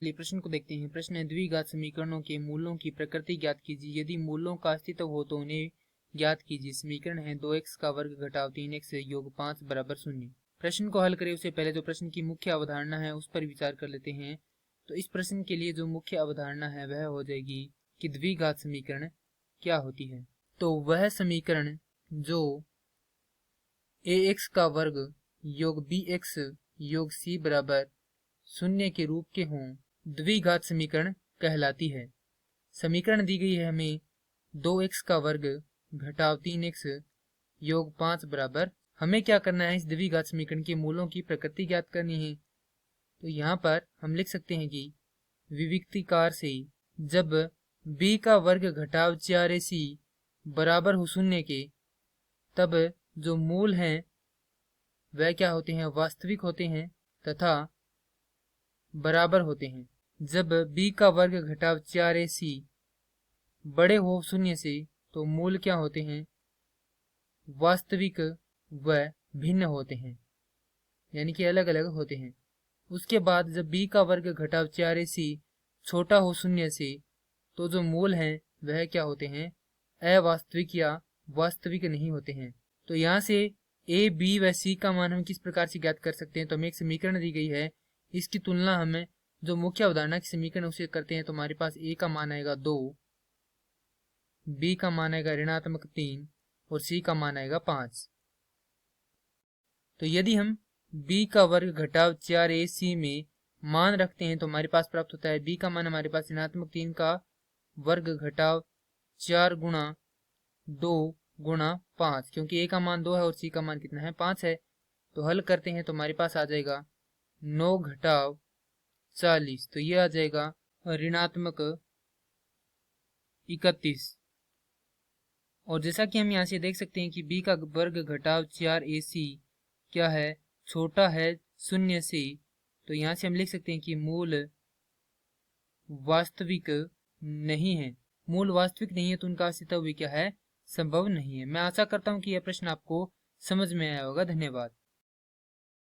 चलिए प्रश्न को देखते हैं। प्रश्न है, द्विघात समीकरणों के मूलों की प्रकृति ज्ञात कीजिए। यदि मूलों का अस्तित्व हो तो उन्हें ज्ञात कीजिए। समीकरण है 2x का वर्ग घटाव 3x योग 5 बराबर 0। प्रश्न को हल करें उससे पहले जो प्रश्न की मुख्य अवधारणा है उस पर विचार कर लेते हैं। तो इस प्रश्न के लिए जो मुख्य अवधारणा है वह हो जाएगी कि द्विघात समीकरण क्या होती है। तो वह समीकरण जो ax का वर्ग योग bx योग c बराबर 0 के रूप के हों द्विघात समीकरण कहलाती है। समीकरण दी गई है हमें 2x का वर्ग घटाव 3x योग 5 बराबर। हमें क्या करना है, इस द्विघात समीकरण के मूलों की प्रकृति ज्ञात करनी है। तो यहाँ पर हम लिख सकते हैं कि विविक्तिकार से जब b का वर्ग घटाव 4ac बराबर हो 0 के, तब जो मूल हैं वह क्या होते हैं, वास्तविक होते हैं तथा बराबर होते हैं। जब b का वर्ग घटाव 4ac बड़े हो 0 से तो मूल क्या होते हैं, वास्तविक व भिन्न होते हैं, यानी कि अलग अलग होते हैं। उसके बाद जब b का वर्ग घटाव 4ac छोटा हो 0 से तो जो मूल हैं वह क्या होते हैं, अवास्तविक या वास्तविक नहीं होते हैं। तो यहाँ से a, b व c का मान हम किस प्रकार से ज्ञात कर सकते हैं। तो हमें एक समीकरण दी गई है, इसकी तुलना हमें जो मुख्य अवधारणा की समीकरण उसे करते हैं। तो हमारे पास a का मान आएगा 2, b का मान आएगा ऋणात्मक 3 और c का मान आएगा 5। तो यदि हम b का वर्ग घटाव 4ac में मान रखते हैं तो हमारे पास प्राप्त होता है b का मान हमारे पास ऋणात्मक 3 का वर्ग घटाव 4 गुणा 2 गुणा 5, क्योंकि a का मान 2 है और c का मान कितना है, 5 है। तो हल करते हैं तो हमारे पास आ जाएगा 9 घटाव 40, तो ये आ जाएगा ऋणात्मक 31। और जैसा कि हम यहाँ से देख सकते हैं कि b का वर्ग घटाव 4ac क्या है, छोटा है 0 से। तो यहाँ से हम लिख सकते हैं कि मूल वास्तविक नहीं है। मूल वास्तविक नहीं है तो उनका अस्तित्व भी क्या है, संभव नहीं है। मैं आशा करता हूँ कि यह प्रश्न आपको समझ में आया होगा। धन्यवाद।